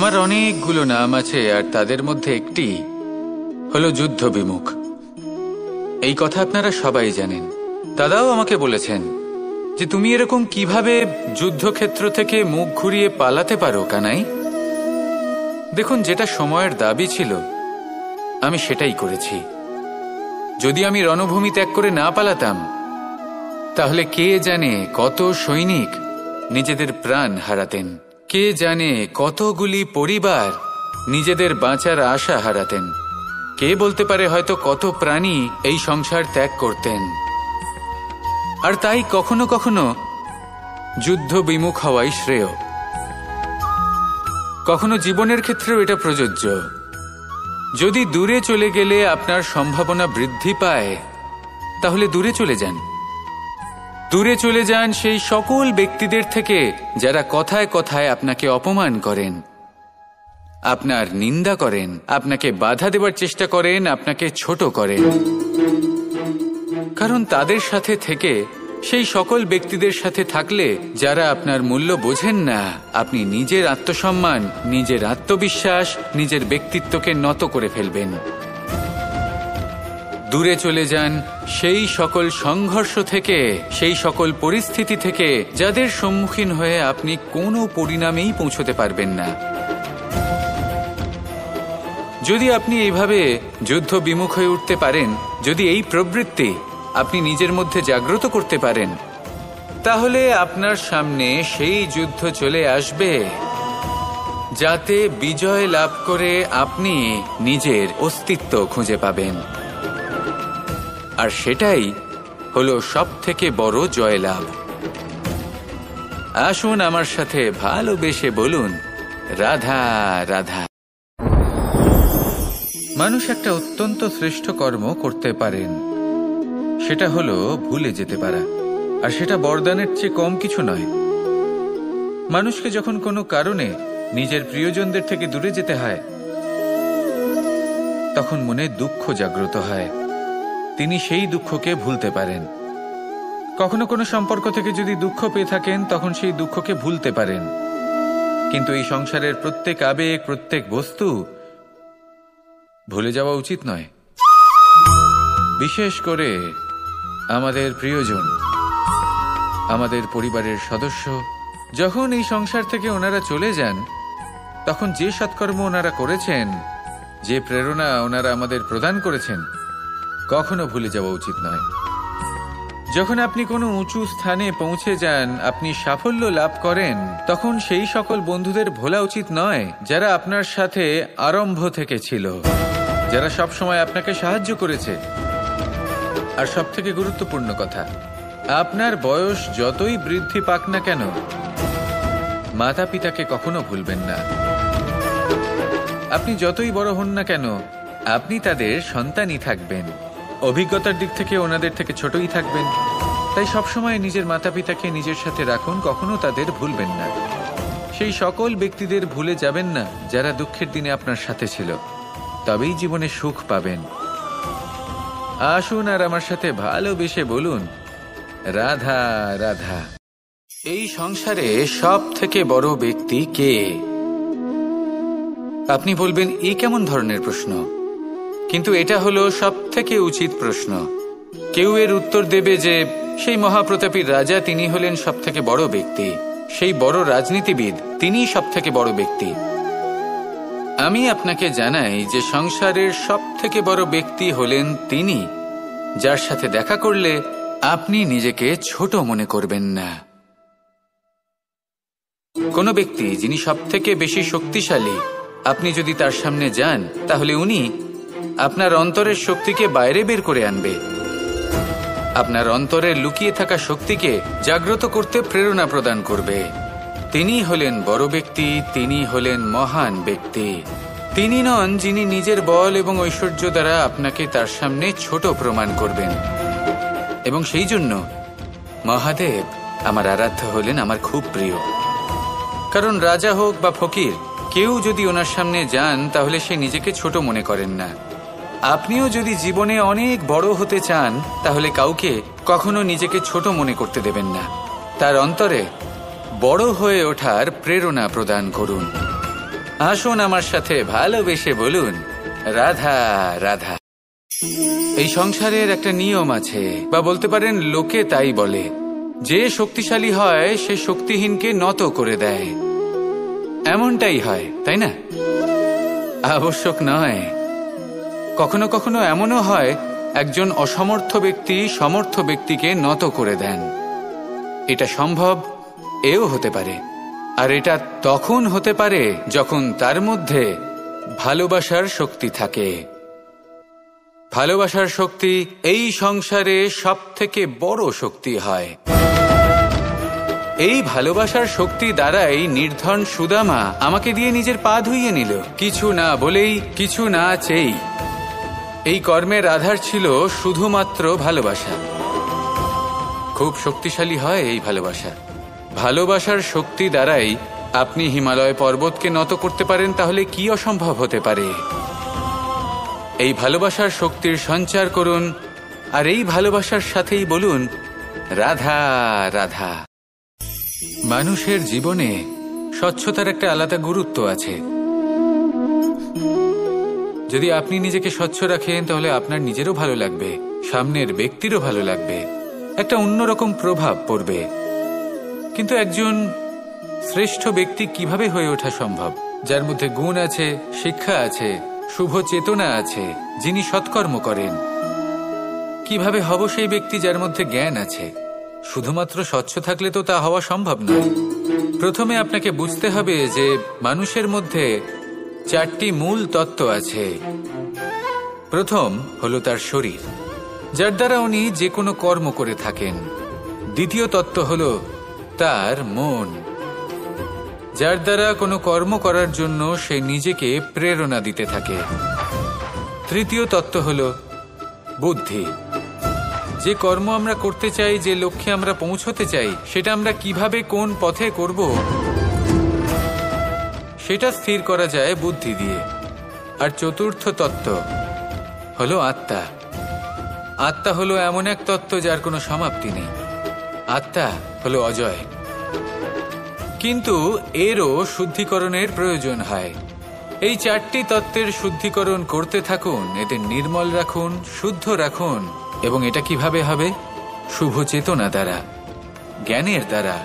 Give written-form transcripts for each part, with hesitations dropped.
আমার অনেকগুলো নাম আছে, আর তাদের মধ্যে একটি হলো যুদ্ধ বিমুখ। এই কথা আপনারা সবাই জানেন। দাদাও আমাকে বলেছেন যে তুমি এরকম কিভাবে যুদ্ধক্ষেত্র থেকে মুখ ঘুরিয়ে পালাতে পারো কানাই। দেখুন, যেটা সময়ের দাবি ছিল আমি সেটাই করেছি। যদি আমি রণভূমি ত্যাগ করে না পালাতাম, তাহলে কে জানে কত সৈনিক নিজেদের প্রাণ হারাতেন, কে জানে কতগুলি পরিবার নিজেদের বাঁচার আশা হারাতেন, কে বলতে পারে হয়তো কত প্রাণী এই সংসার ত্যাগ করতেন। আর তাই কখনো কখনো যুদ্ধ বিমুখ হওয়াই শ্রেয়। কখনো জীবনের ক্ষেত্রেও এটা প্রযোজ্য। যদি দূরে চলে গেলে আপনার সম্ভাবনা বৃদ্ধি পায়, তাহলে দূরে চলে যান। দূরে চলে যান সেই সকল ব্যক্তিদের থেকে যারা কথায় কথায় আপনাকে অপমান করেন, আপনার নিন্দা করেন, আপনাকে বাধা দেবার চেষ্টা করেন, আপনাকে ছোট করেন। কারণ তাদের সাথে থেকে, সেই সকল ব্যক্তিদের সাথে থাকলে যারা আপনার মূল্য বোঝেন না, আপনি নিজের আত্মসম্মান, নিজের আত্মবিশ্বাস, নিজের ব্যক্তিত্বকে নত করে ফেলবেন। দূরে চলে যান সেই সকল সংঘর্ষ থেকে, সেই সকল পরিস্থিতি থেকে যাদের সম্মুখীন হয়ে আপনি কোনো পরিণামেই পৌঁছতে পারবেন না। যদি আপনি এইভাবে যুদ্ধ বিমুখ হয়ে উঠতে পারেন, যদি এই প্রবৃত্তি আপনি নিজের মধ্যে জাগ্রত করতে পারেন, তাহলে আপনার সামনে সেই যুদ্ধ চলে আসবে যাতে বিজয় লাভ করে আপনি নিজের অস্তিত্ব খুঁজে পাবেন। আর সেটাই হলো সবথেকে বড় জয়লাভ। আসুন আমার সাথে ভালোবেসে বলুন, রাধা রাধা। মানুষ একটা অত্যন্ত শ্রেষ্ঠ কর্ম করতে পারেন, সেটা হলো ভুলে যেতে পারা। আর সেটা বরদানের চেয়ে কম কিছু নয়। মানুষকে যখন কোনো কারণে নিজের প্রিয়জনদের থেকে দূরে যেতে হয়, তখন মনে দুঃখ জাগ্রত হয়। তিনি সেই দুঃখকে ভুলতে পারেন। কখনো কোনো সম্পর্ক থেকে যদি দুঃখ পেয়ে থাকেন, তখন সেই দুঃখকে ভুলতে পারেন। কিন্তু এই সংসারের প্রত্যেক আবেগ, প্রত্যেক বস্তু ভুলে যাওয়া উচিত নয়। বিশেষ করে আমাদের প্রিয়জন, আমাদের পরিবারের সদস্য, যখন এই সংসার থেকে ওনারা চলে যান, তখন যে সৎকর্ম ওনারা করেছেন, যে প্রেরণা ওনারা আমাদের প্রদান করেছেন, কখনো ভুলে যাওয়া উচিত নয়। যখন আপনি কোনো উঁচু স্থানে পৌঁছে যান, আপনি সাফল্য লাভ করেন, তখন সেই সকল বন্ধুদের ভোলা উচিত নয় যারা আপনার সাথে আরম্ভ থেকে ছিল, যারা সব সময় আপনাকে সাহায্য করেছে। আর সবথেকে গুরুত্বপূর্ণ কথা, আপনার বয়স যতই বৃদ্ধি পাক না কেন, মাতা পিতাকে কখনো ভুলবেন না। আপনি যতই বড় হন না কেন, আপনি তাদের সন্তানই থাকবেন। অভিজ্ঞতার দিক থেকে ওনাদের থেকে ছোটই থাকবেন। তাই সবসময় নিজের মাতা পিতাকে নিজের সাথে রাখুন, কখনো তাদের ভুলবেন না। সেই সকল ব্যক্তিদের ভুলে যাবেন না যারা দুঃখের দিনে আপনার সাথে ছিল, তবেই জীবনে সুখ পাবেন। আসুন আর আমার সাথে ভালোবেসে বলুন, রাধা রাধা। এই সংসারে সব থেকে বড় ব্যক্তি কে? আপনি বলবেন, এ কেমন ধরনের প্রশ্ন? কিন্তু এটা হলো সব থেকে উচিত প্রশ্ন। কেউ এর উত্তর দেবে যে সেই মহাপ্রতাপী রাজা, তিনি হলেন সব থেকে বড় ব্যক্তি, সেই বড় রাজনীতিবিদ, তিনিই সব থেকে বড় ব্যক্তি। আমি আপনাকে জানাই যে সংসারের সব থেকে বড় ব্যক্তি হলেন তিনি, যার সাথে দেখা করলে আপনি নিজেকে ছোট মনে করবেন না। কোনো ব্যক্তি যিনি সব থেকে বেশি শক্তিশালী, আপনি যদি তার সামনে যান, তাহলে উনি আপনার অন্তরের শক্তিকে বাইরে বের করে আনবে, আপনার অন্তরের লুকিয়ে থাকা শক্তিকে জাগ্রত করতে প্রেরণা প্রদান করবে। তিনি হলেন বড় ব্যক্তি, তিনি হলেন মহান ব্যক্তি। তিনি নন যিনি নিজের বল এবং ঐশ্বর্য দ্বারা আপনাকে তার সামনে ছোট প্রমাণ করবেন। এবং সেই জন্য মহাদেব আমার আরাধ্য হলেন আমার খুব প্রিয়। কারণ রাজা হোক বা ফকির, কেউ যদি ওনার সামনে যান, তাহলে সে নিজেকে ছোট মনে করেন না। আপনিও যদি জীবনে অনেক বড় হতে চান, তাহলে কাউকে কখনো নিজেকে ছোট মনে করতে দেবেন না। তার অন্তরে বড় হয়ে ওঠার প্রেরণা প্রদান করুন। আসুন আমার সাথে ভালোবেসে বলুন, রাধা রাধা। এই সংসারের একটা নিয়ম আছে, বা বলতে পারেন লোকে তাই বলে, যে শক্তিশালী হয় সে শক্তিহীনকে নত করে দেয়। এমনটাই হয়, তাই না? আবশ্যক নয়। কখনো কখনো এমনও হয় একজন অসমর্থ ব্যক্তি সমর্থ ব্যক্তিকে নত করে দেন। এটা সম্ভব, এও হতে পারে। আর এটা তখন হতে পারে যখন তার মধ্যে ভালোবাসার শক্তি থাকে। ভালোবাসার শক্তি এই সংসারে সবথেকে বড় শক্তি হয়। এই ভালোবাসার শক্তি দ্বারাই নির্ধন সুদামা আমাকে দিয়ে নিজের পা ধুইয়ে নিল, কিছু না বলেই, কিছু না চেয়েই। এই কর্মের আধার ছিল শুধুমাত্র ভালোবাসা। খুব শক্তিশালী হয় এই ভালোবাসা। ভালোবাসার শক্তি দ্বারাই আপনি হিমালয় পর্বতকে নত করতে পারেন, তাহলে কি অসম্ভব হতে পারে? এই ভালোবাসার শক্তির সঞ্চার করুন, আর এই ভালোবাসার সাথেই বলুন, রাধা রাধা। মানুষের জীবনে স্বচ্ছতার একটা আলাদা গুরুত্ব আছে। যদি আপনি নিজেকে স্বচ্ছ রাখেন তাহলে আপনার নিজেরও ভালো লাগবে, সামনের ব্যক্তিরও ভালো লাগবে, একটা অন্যরকম প্রভাব পড়বে। কিন্তু একজন শ্রেষ্ঠ ব্যক্তি কিভাবে হয়ে ওঠা সম্ভব? যার মধ্যে গুণ আছে, শিক্ষা আছে, শুভ চেতনা আছে, যিনি সৎকর্ম করেন। কিভাবে হব সেই ব্যক্তি যার মধ্যে জ্ঞান আছে? শুধুমাত্র স্বচ্ছ থাকলে তো তা হওয়া সম্ভব নয়। প্রথমে আপনাকে বুঝতে হবে যে মানুষের মধ্যে 4টি মূল তত্ত্ব আছে। প্রথম হলো তার শরীর, যার দ্বারা উনি যে কোনো কর্ম করে থাকেন। দ্বিতীয় তত্ত্ব হলো তার মন, যার দ্বারা কোনো কর্ম করার জন্য সে নিজেকে প্রেরণা দিতে থাকে। তৃতীয় তত্ত্ব হলো বুদ্ধি, যে কর্ম আমরা করতে চাই, যে লক্ষ্যে আমরা পৌঁছতে চাই, সেটা আমরা কিভাবে কোন পথে করব সেটা স্থির করা যায় বুদ্ধি দিয়ে। আর চতুর্থ তত্ত্ব হলো আত্মা। আত্মা হলো এমন এক তত্ত্ব যার কোনো সমাপ্তি নেই। আত্মা হলো অজয়। কিন্তু এরও শুদ্ধিকরণের প্রয়োজন হয়। এই 4টি তত্ত্বের শুদ্ধিকরণ করতে থাকুন, এদের নির্মল রাখুন, শুদ্ধ রাখুন। এবং এটা কিভাবে হবে? শুভ চেতনা দ্বারা, জ্ঞানের দ্বারা,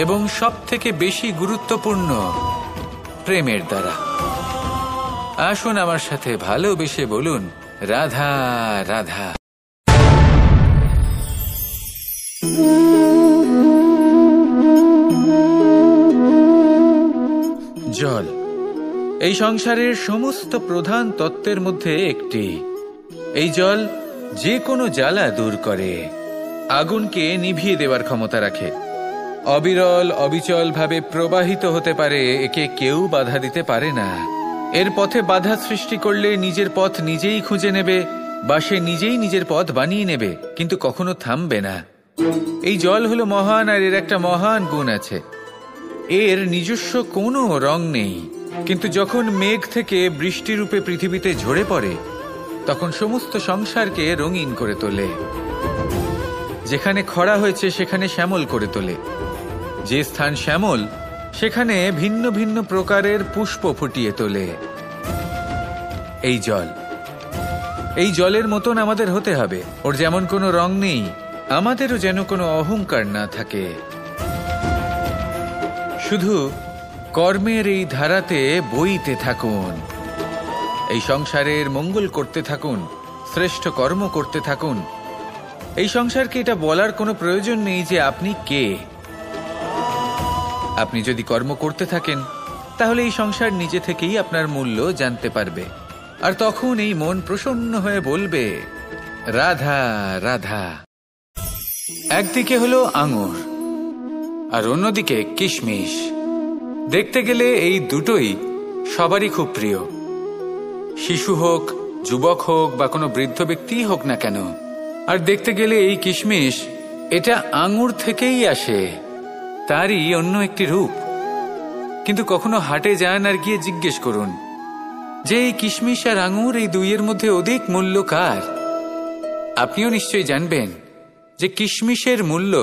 এবং সবথেকে বেশি গুরুত্বপূর্ণ প্রেমের দ্বারা। আসুন আমার সাথে ভালোবেসে বলুন, রাধা রাধা। জল এই সংসারের সমস্ত প্রধান তত্ত্বের মধ্যে একটি। এই জল যে কোনো জ্বালা দূর করে, আগুনকে নিভিয়ে দেওয়ার ক্ষমতা রাখে, অবিরল অবিচল ভাবে প্রবাহিত হতে পারে, একে কেউ বাধা দিতে পারে না। এর পথে বাধা সৃষ্টি করলে নিজের পথ নিজেই খুঁজে নেবে, বা সে নিজেই নিজের পথ বানিয়ে নেবে, কিন্তু কখনো থামবে না। এই জল হলো মহান, আর এর একটা মহান গুণ আছে, এর নিজস্ব কোনো রং নেই। কিন্তু যখন মেঘ থেকে বৃষ্টিরূপে পৃথিবীতে ঝরে পড়ে, তখন সমস্ত সংসারকে রঙিন করে তোলে। যেখানে খরা হয়েছে সেখানে শ্যামল করে তোলে। যে স্থান শ্যামল সেখানে ভিন্ন ভিন্ন প্রকারের পুষ্প ফুটিয়ে তোলে। এই জল, এই জলের মতন আমাদের হতে হবে। ওর যেমন কোনো রং নেই, আমাদেরও যেন কোনো অহংকার না থাকে। শুধু কর্মের এই ধারাতে বইতে থাকুন, এই সংসারের মঙ্গল করতে থাকুন, শ্রেষ্ঠ কর্ম করতে থাকুন। এই সংসারকে এটা বলার কোনো প্রয়োজন নেই যে আপনি কে। আপনি যদি কর্ম করতে থাকেন তাহলে এই সংসার নিজে থেকেই আপনার মূল্য জানতে পারবে। আর তখন এই মন প্রসন্ন হয়ে বলবে, রাধা রাধা। একদিকে হলো আঙুর আর অন্যদিকে কিশমিশ। দেখতে গেলে এই দুটোই সবারই খুব প্রিয়। শিশু হোক, যুবক হোক, বা কোনো বৃদ্ধ ব্যক্তিই হোক না কেন। আর দেখতে গেলে এই কিশমিশ, এটা আঙুর থেকেই আসে, তারই অন্য একটি রূপ। কিন্তু কখনো হাটে যান আর গিয়ে জিজ্ঞেস করুন যে এই কিশমিশ আর আঙুর, এই দুইয়ের মধ্যে অধিক মূল্য কার? আপনিও নিশ্চয়ই জানবেন যে কিশমিশের মূল্য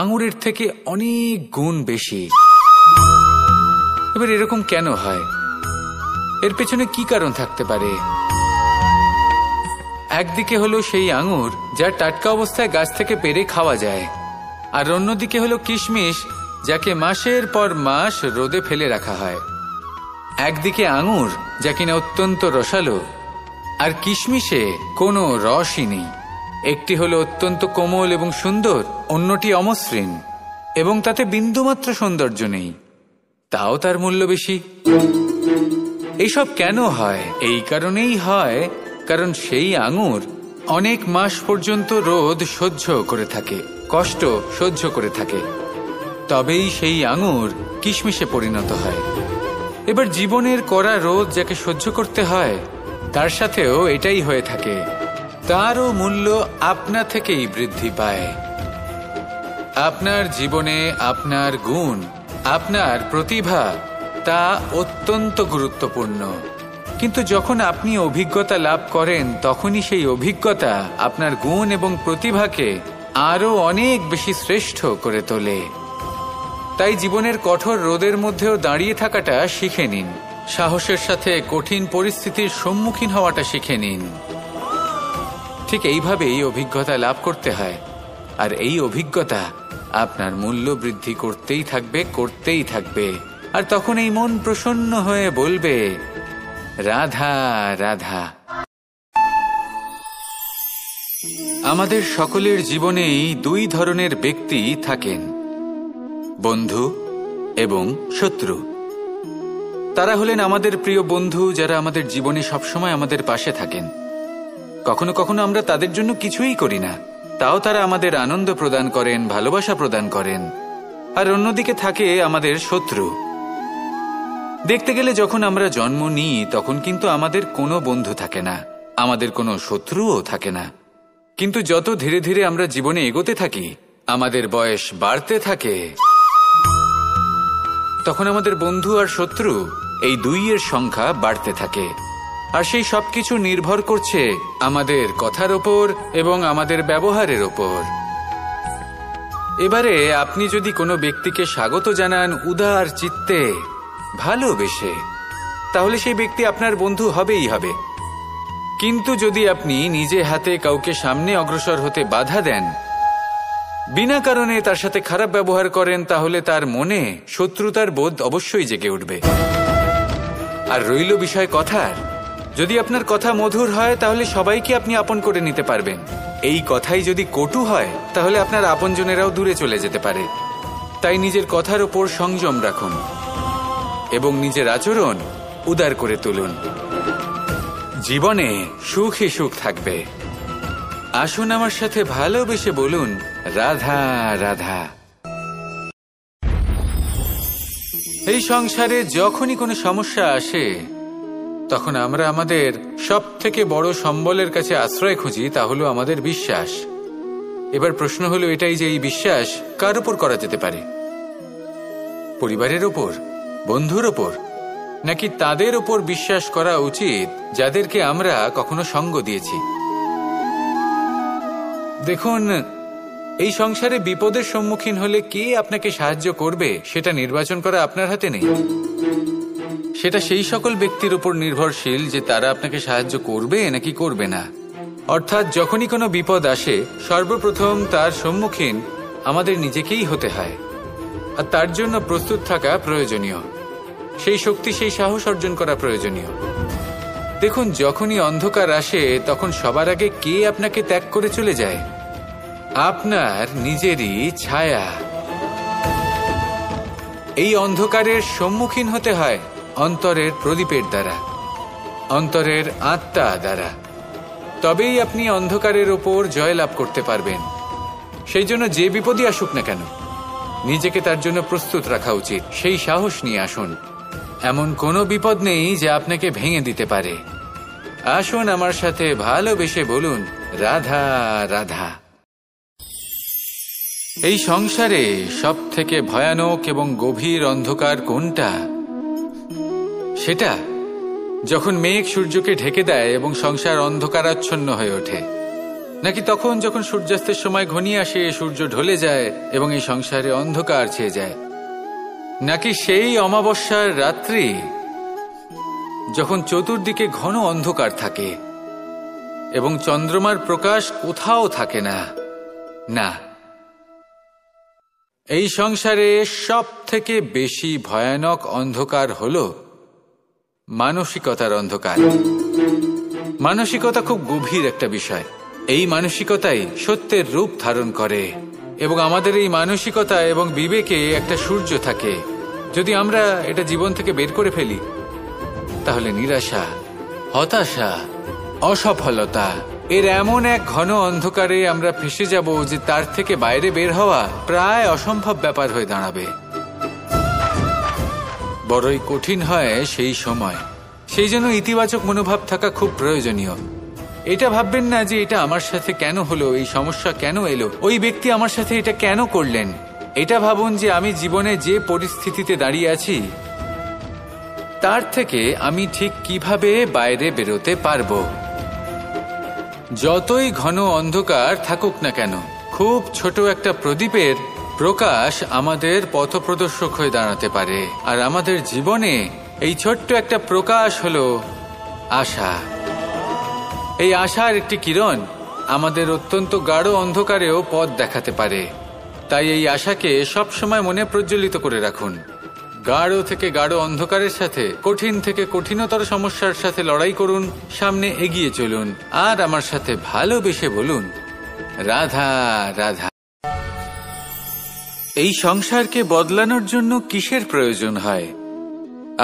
আঙুরের থেকে অনেক গুণ বেশি। এবার এরকম কেন হয়? এর পেছনে কি কারণ থাকতে পারে? একদিকে হলো সেই আঙুর যা টাটকা অবস্থায় গাছ থেকে পেড়ে খাওয়া যায়, আর অন্যদিকে হলো কিশমিশ যাকে মাসের পর মাস রোদে ফেলে রাখা হয়। একদিকে আঙুর যা কিনা অত্যন্ত রসালো, আর কিশমিশে কোনো রসই নেই। একটি হলো অত্যন্ত কোমল এবং সুন্দর, অন্যটি অমসৃণ এবং তাতে বিন্দুমাত্র সৌন্দর্য নেই, তাও তার মূল্য বেশি। এইসব কেন হয়? এই কারণেই হয় কারণ সেই আঙুর অনেক মাস পর্যন্ত রোদ সহ্য করে থাকে, কষ্ট সহ্য করে থাকে, তবেই সেই আঙুর কিশমিশে পরিণত হয়। এবার জীবনের কড়া রোদ যাকে সহ্য করতে হয়, তার সাথেও এটাই হয়ে থাকে। তারও মূল্য আপনা থেকেই বৃদ্ধি পায়। আপনার জীবনে আপনার গুণ, আপনার প্রতিভা, তা অত্যন্ত গুরুত্বপূর্ণ। কিন্তু যখন আপনি অভিজ্ঞতা লাভ করেন, তখনই সেই অভিজ্ঞতা আপনার গুণ এবং প্রতিভাকে আরও অনেক বেশি শ্রেষ্ঠ করে তোলে। তাই জীবনের কঠোর রোদের মধ্যেও দাঁড়িয়ে থাকাটা শিখে নিন, সাহসের সাথে কঠিন পরিস্থিতির সম্মুখীন হওয়াটা শিখে নিন। ঠিক এইভাবেই অভিজ্ঞতা লাভ করতে হয়, আর এই অভিজ্ঞতা আপনার মূল্য বৃদ্ধি করতেই থাকবে, করতেই থাকবে। আর তখন এই মন প্রসন্ন হয়ে বলবে, রাধা রাধা। আমাদের সকলের জীবনেই দুই ধরনের ব্যক্তি থাকেন, বন্ধু এবং শত্রু। তারা হলেন আমাদের প্রিয় বন্ধু, যারা আমাদের জীবনে সবসময় আমাদের পাশে থাকেন। কখনো কখনো আমরা তাদের জন্য কিছুই করি না, তাও তারা আমাদের আনন্দ প্রদান করেন, ভালোবাসা প্রদান করেন। আর অন্যদিকে থাকে আমাদের শত্রু। দেখতে গেলে যখন আমরা জন্ম নিই, তখন কিন্তু আমাদের কোনো বন্ধু থাকে না, আমাদের কোনো শত্রুও থাকে না। কিন্তু যত ধীরে ধীরে আমরা জীবনে এগোতে থাকি, আমাদের বয়স বাড়তে থাকে, তখন আমাদের বন্ধু আর শত্রু এই দুইয়ের সংখ্যা বাড়তে থাকে। আর সেই সবকিছু নির্ভর করছে আমাদের কথার ওপর এবং আমাদের ব্যবহারের ওপর। এবারে আপনি যদি কোনো ব্যক্তিকে স্বাগত জানান উদার চিত্তে, ভালোবেসে, তাহলে সেই ব্যক্তি আপনার বন্ধু হবেই হবে। কিন্তু যদি আপনি নিজে হাতে কাউকে সামনে অগ্রসর হতে বাধা দেন, বিনা কারণে তার সাথে খারাপ ব্যবহার করেন, তাহলে তার মনে শত্রুতার বোধ অবশ্যই জেগে উঠবে। আর রইল বিষয় কথার, যদি আপনার কথা মধুর হয়, তাহলে সবাইকে আপনি আপন করে নিতে পারবেন। এই কথাই যদি কটু হয়, তাহলে আপনার আপনজনেরাও দূরে চলে যেতে পারে। তাই নিজের কথার ওপর সংযম রাখুন এবং নিজের আচরণ উদার করে তুলুন। জীবনে সুখই সুখ থাকবে। আসুন আমার সাথে ভালোবেসে বলুন, রাধা রাধা। এই সংসারে যখনই কোনো সমস্যা আসে, তখন আমরা আমাদের সব থেকে বড় সম্বলের কাছে আশ্রয় খুঁজি, তা হলো আমাদের বিশ্বাস। এবার প্রশ্ন হলো এটাই যে এই বিশ্বাস কার উপর করা যেতে পারে? পরিবারের ওপর, বন্ধুর ওপর, নাকি তাদের ওপর বিশ্বাস করা উচিত যাদেরকে আমরা কখনো সঙ্গ দিয়েছি? দেখুন, এই সংসারে বিপদের সম্মুখীন হলে কে আপনাকে সাহায্য করবে সেটা নির্বাচন করা আপনার হাতে নেই। সেটা সেই সকল ব্যক্তির উপর নির্ভরশীল যে তারা আপনাকে সাহায্য করবে নাকি করবে না। অর্থাৎ যখনই কোনো বিপদ আসে, সর্বপ্রথম তার সম্মুখীন আমাদের নিজেকেই হতে হয়, আর তার জন্য প্রস্তুত থাকা প্রয়োজনীয়। সেই শক্তি, সেই সাহস অর্জন করা প্রয়োজনীয়। দেখুন, যখনই অন্ধকার আসে, তখন সবার আগে কে আপনাকে ত্যাগ করে চলে যায়? আপনার নিজেরই ছায়া। এই অন্ধকারের সম্মুখীন হতে হয় অন্তরের প্রদীপের দ্বারা, অন্তরের আত্মা দ্বারা। তবেই আপনি অন্ধকারের ওপর জয়লাভ করতে পারবেন। সেই জন্য যে বিপদই আসুক না কেন, নিজেকে তার জন্য প্রস্তুত রাখা উচিত। সেই সাহস নিয়ে আসুন। এমন কোনো বিপদ নেই যে আপনাকে ভেঙে দিতে পারে। আসুন আমার সাথে ভালোবেসে বলুন, রাধা রাধা। এই সংসারে সব থেকে ভয়ানক এবং গভীর অন্ধকার কোনটা? সেটা যখন মেঘ সূর্যকে ঢেকে দেয় এবং সংসার অন্ধকারাচ্ছন্ন হয়ে ওঠে, নাকি তখন যখন সূর্যাস্তের সময় ঘনিয়ে আসে, সূর্য ঢলে যায় এবং এই সংসারে অন্ধকার ছেয়ে যায়, নাকি সেই অমাবস্যার রাত্রি যখন চতুর্দিকে ঘন অন্ধকার থাকে এবং চন্দ্রমার প্রকাশ কোথাও থাকে না। না, এই সংসারে সব থেকে বেশি ভয়ানক অন্ধকার হলো মানসিকতার অন্ধকার। মানসিকতা খুব গভীর একটা বিষয়। এই মানসিকতাই সত্যের রূপ ধারণ করে এবং আমাদের এই মানসিকতা এবং বিবেকে একটা সূর্য থাকে। যদি আমরা এটা জীবন থেকে বের করে ফেলি তাহলে নিরাশা, হতাশা, অসফলতা এর এমন এক ঘন অন্ধকারে আমরা ফেঁসে যাব যে তার থেকে বাইরে বের হওয়া প্রায় অসম্ভব ব্যাপার হয়ে দাঁড়াবে। বড়ই কঠিন হয় সেই সময়। সেই জন্য ইতিবাচক মনোভাব থাকা খুব প্রয়োজনীয়। এটা ভাববেন না যে এটা আমার সাথে কেন হলো, এই সমস্যা কেন এলো, ওই ব্যক্তি আমার সাথে এটা কেন করলেন। এটা ভাবুন যে আমি জীবনে যে পরিস্থিতিতে দাঁড়িয়ে আছি তার থেকে আমি ঠিক কিভাবে বাইরে বেরোতে পারবো। যতই ঘন অন্ধকার থাকুক না কেন, খুব ছোট একটা প্রদীপের প্রকাশ আমাদের পথপ্রদর্শক হয়ে দাঁড়াতে পারে। আর আমাদের জীবনে এই ছোট্ট একটা প্রকাশ হলো আশা। এই আশার একটি কিরণ আমাদের অত্যন্ত গাঢ় অন্ধকারেও পথ দেখাতে পারে। তাই এই আশাকে সবসময় মনে প্রজ্বলিত করে রাখুন। গাঢ় থেকে গাঢ় অন্ধকারের সাথে, কঠিন থেকে কঠিনতর সমস্যার সাথে লড়াই করুন, সামনে এগিয়ে চলুন আর আমার সাথে ভালোবেসে বলুন, রাধা রাধা। এই সংসারকে বদলানোর জন্য কিসের প্রয়োজন হয়?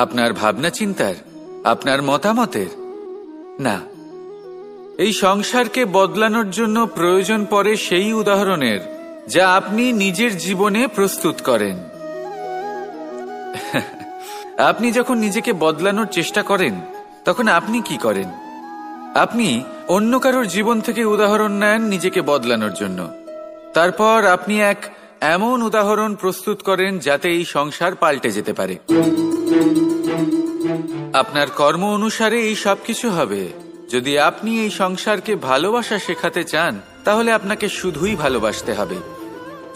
আপনার ভাবনা চিন্তার, আপনার মতামতের? না, এই সংসারকে বদলানোর জন্য প্রয়োজন পড়ে সেই উদাহরণের যা আপনি নিজের জীবনে প্রস্তুত করেন। আপনি যখন নিজেকে বদলানোর চেষ্টা করেন তখন আপনি কি করেন? আপনি অন্য কারোর জীবন থেকে উদাহরণ নেন নিজেকে বদলানোর জন্য। তারপর আপনি এক এমন উদাহরণ প্রস্তুত করেন যাতে এই সংসার পাল্টে যেতে পারে। আপনার কর্ম অনুসারে এই সবকিছু হবে। যদি আপনি এই সংসারকে ভালোবাসা শেখাতে চান তাহলে আপনাকে শুধুই ভালোবাসতে হবে।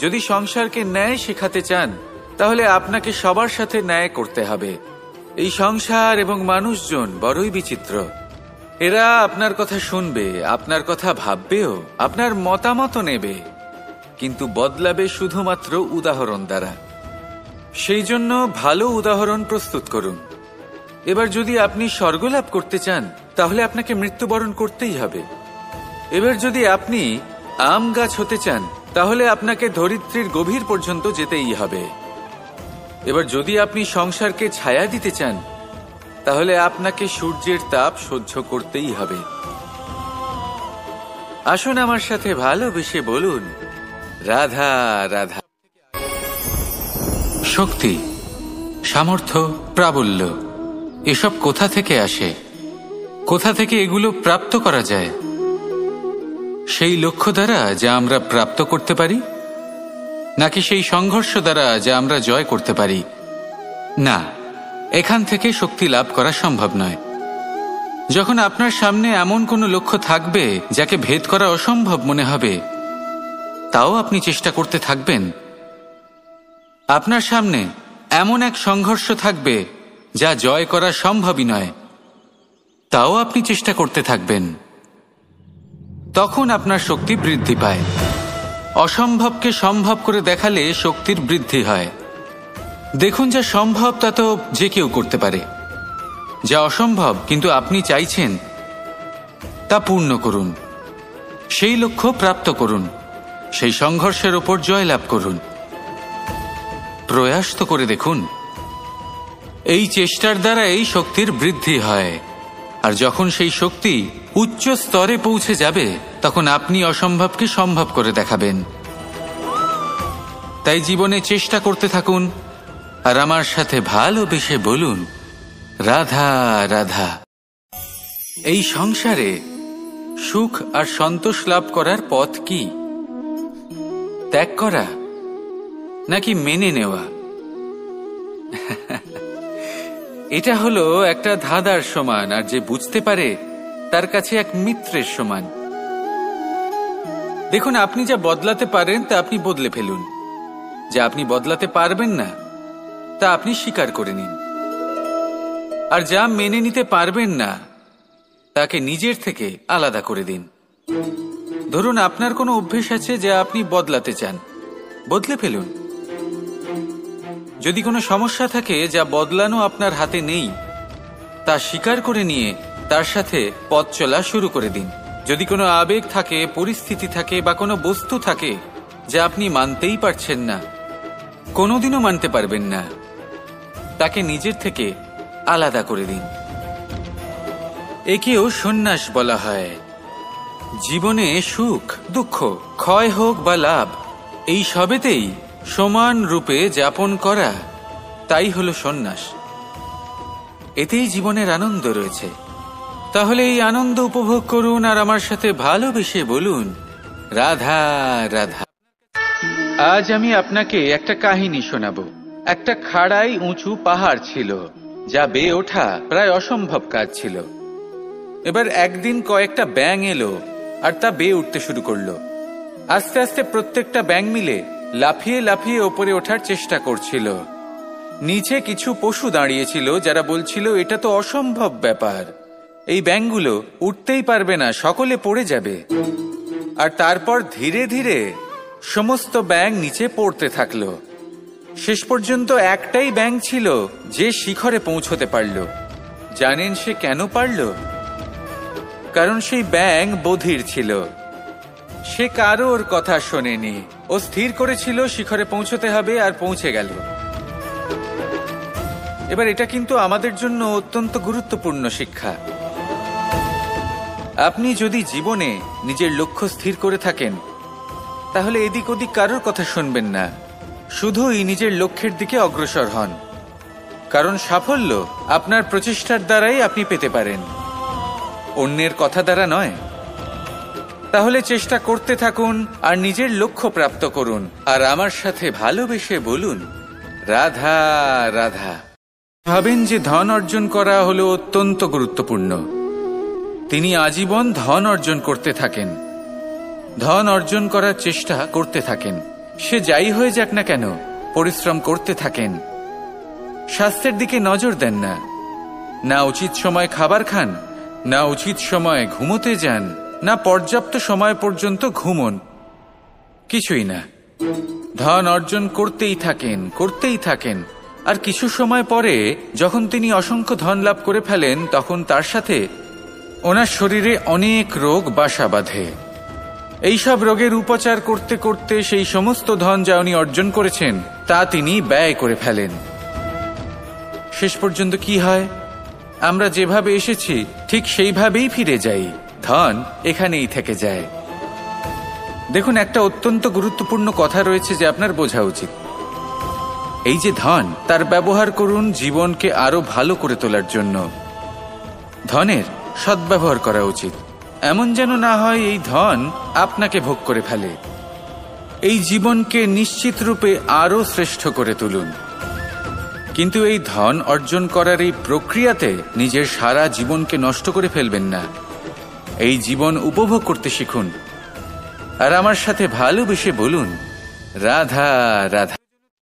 যদি সংসারকে ন্যায় শেখাতে চান তাহলে আপনাকে সবার সাথে ন্যায় করতে হবে। এই সংসার এবং মানুষজন বড়ই বিচিত্র। এরা আপনার কথা শুনবে, আপনার কথা ভাববেও, আপনার মতামত নেবে, কিন্তু বদলাবে শুধুমাত্র উদাহরণ দ্বারা। সেই জন্য ভালো উদাহরণ প্রস্তুত করুন। এবার যদি আপনি স্বর্গলাভ করতে চান তাহলে আপনাকে মৃত্যুবরণ করতেই হবে। এবার যদি আপনি আম গাছ হতে চান তাহলে আপনাকে ধরিত্রীর গভীর পর্যন্ত যেতেই হবে। এবার যদি আপনি সংসারকে ছায়া দিতে চান তাহলে আপনাকে সূর্যের তাপ সহ্য করতেই হবে। আসুন আমার সাথে ভালোবেসে বলুন, রাধা রাধা। শক্তি, সামর্থ্য, প্রাবল্য এসব কোথা থেকে আসে? কোথা থেকে এগুলো প্রাপ্ত করা যায়? সেই লক্ষ্য দ্বারা যা আমরা প্রাপ্ত করতে পারি, নাকি সেই সংঘর্ষ দ্বারা যা আমরা জয় করতে পারি? না, এখান থেকে শক্তি লাভ করা সম্ভব নয়। যখন আপনার সামনে এমন কোনো লক্ষ্য থাকবে যাকে ভেদ করা অসম্ভব মনে হবে, তাও আপনি চেষ্টা করতে থাকবেন। আপনার সামনে এমন এক সংঘর্ষ থাকবে যা জয় করা সম্ভবই নয়, তাও আপনি চেষ্টা করতে থাকবেন। তখন আপনার শক্তি বৃদ্ধি পায়। অসম্ভবকে সম্ভব করে দেখালে শক্তির বৃদ্ধি হয়। দেখুন, যা সম্ভব তা তো যে কেউ করতে পারে। যা অসম্ভব কিন্তু আপনি চাইছেন তা পূর্ণ করুন। সেই লক্ষ্য প্রাপ্ত করুন। সেই সংঘর্ষের ওপর জয়লাভ করুন। প্রয়াস তো করে দেখুন। এই চেষ্টার দ্বারা এই শক্তির বৃদ্ধি হয়। আর যখন সেই শক্তি উচ্চ স্তরে পৌঁছে যাবে তখন আপনি অসম্ভবকে সম্ভব করে দেখাবেন। তাই জীবনে চেষ্টা করতে থাকুন আর আমার সাথে ভালোবেসে বলুন, রাধা রাধা। এই সংসারে সুখ আর সন্তোষ লাভ করার পথ কি? ত্যাগ করা নাকি মেনে নেওয়া? এটা হলো একটা ধাঁধার সমান, আর যে বুঝতে পারে তার কাছে এক মিত্রের সমান। দেখুন, আপনি যা বদলাতে পারেন তা আপনি বদলে ফেলুন। যা আপনি বদলাতে পারবেন না তা আপনি স্বীকার করে নিন। আর যা মেনে নিতে পারবেন না তাকে নিজের থেকে আলাদা করে দিন। ধরুন আপনার কোনো অভ্যেস আছে যা আপনি বদলাতে চান, বদলে ফেলুন। যদি কোনো সমস্যা থাকে যা বদলানো আপনার হাতে নেই, তা স্বীকার করে নিয়ে তার সাথে পথ চলা শুরু করে দিন। যদি কোনো আবেগ থাকে, পরিস্থিতি থাকে বা কোনো বস্তু থাকে যা আপনি মানতেই পারছেন না, কোনোদিনও মানতে পারবেন না, তাকে নিজের থেকে আলাদা করে দিন। একেও সন্ন্যাস বলা হয়। জীবনে সুখ দুঃখ, ক্ষয় হোক বা লাভ, এই সবেতেই সমান রূপে যাপন করা, তাই হলো সন্ন্যাস। এতেই জীবনের আনন্দ রয়েছে। তাহলে এই আনন্দ উপভোগ করুন আর আমার সাথে ভালোবেসে বলুন, রাধা রাধা। আজ আমি আপনাকে একটা কাহিনী শোনাবো। একটা খাড়াই উঁচু পাহাড় ছিল, যা বেয়ে ওঠা প্রায় অসম্ভব কাজ ছিল। এবার একদিন কয়েকটা ব্যাঙ এলো আর তা বেয়ে উঠতে শুরু করলো। আস্তে আস্তে প্রত্যেকটা ব্যাঙ মিলে লাফিয়ে লাফিয়ে ওপরে ওঠার চেষ্টা করছিল। নিচে কিছু পশু দাঁড়িয়েছিল যারা বলছিল, এটা তো অসম্ভব ব্যাপার, এই ব্যাঙগুলো উঠতেই পারবে না, সকলে পড়ে যাবে। আর তারপর ধীরে ধীরে সমস্ত ব্যাঙ নিচে পড়তে থাকলো। শেষ পর্যন্ত একটাই ব্যাঙ ছিল যে শিখরে পৌঁছতে পারল। জানেন সে কেন পারল? কারণ সেই ব্যাঙ বধির ছিল। সে কারোর কথা শোনেনি। ও স্থির করেছিল শিখরে পৌঁছতে হবে আর পৌঁছে গেল। এবার এটা কিন্তু আমাদের জন্য অত্যন্ত গুরুত্বপূর্ণ শিক্ষা। আপনি যদি জীবনে নিজের লক্ষ্য স্থির করে থাকেন, তাহলে এদিক ওদিক কারোর কথা শুনবেন না, শুধুই নিজের লক্ষ্যের দিকে অগ্রসর হন। কারণ সাফল্য আপনার প্রচেষ্টার দ্বারাই আপনি পেতে পারেন, অন্যের কথা দ্বারা নয়। তাহলে চেষ্টা করতে থাকুন আর নিজের লক্ষ্য প্রাপ্ত করুন। আর আমার সাথে ভালোবেসে বলুন, রাধা রাধা। ভাবেন যে ধন অর্জন করা হলো অত্যন্ত গুরুত্বপূর্ণ। তিনি আজীবন ধন অর্জন করতে থাকেন, ধন অর্জন করার চেষ্টা করতে থাকেন। সে যাই হয়ে যাক না কেন, পরিশ্রম করতে থাকেন। স্বাস্থ্যের দিকে নজর দেন না, না উচিত সময় খাবার খান, না উচিত সময় ঘুমোতে যান, না পর্যাপ্ত সময় পর্যন্ত ঘুমন, কিছুই না। ধন অর্জন করতেই থাকেন, করতেই থাকেন। আর কিছু সময় পরে যখন তিনি অসংখ্য ধন লাভ করে ফেলেন, তখন তার সাথে ওনার শরীরে অনেক রোগ বাসা বাঁধে। এইসব রোগের উপচার করতে করতে সেই সমস্ত ধন যা উনি অর্জন করেছেন তা তিনি ব্যয় করে ফেলেন। শেষ পর্যন্ত কি হয়? আমরা যেভাবে এসেছি ঠিক সেইভাবেই ফিরে যাই, ধন এখানেই থেকে যায়। দেখুন, একটা অত্যন্ত গুরুত্বপূর্ণ কথা রয়েছে যে আপনার বোঝা উচিত। এই যে ধন, তার ব্যবহার করুন জীবনকে আরো ভালো করে তোলার জন্য। ধনের সদ্ব্যবহার করা উচিত, এমন যেন না হয় এই ধন আপনাকে ভোগ করে ফেলে। এই জীবনকে নিশ্চিত রূপে আরো শ্রেষ্ঠ করে তুলুন। কিন্তু এই ধন অর্জন করার এই প্রক্রিয়াতে নিজের সারা জীবনকে নষ্ট করে ফেলবেন না। এই জীবন উপভোগ করতে শিখুন আর আমার সাথে ভালোবেসে বলুন, রাধা রাধা।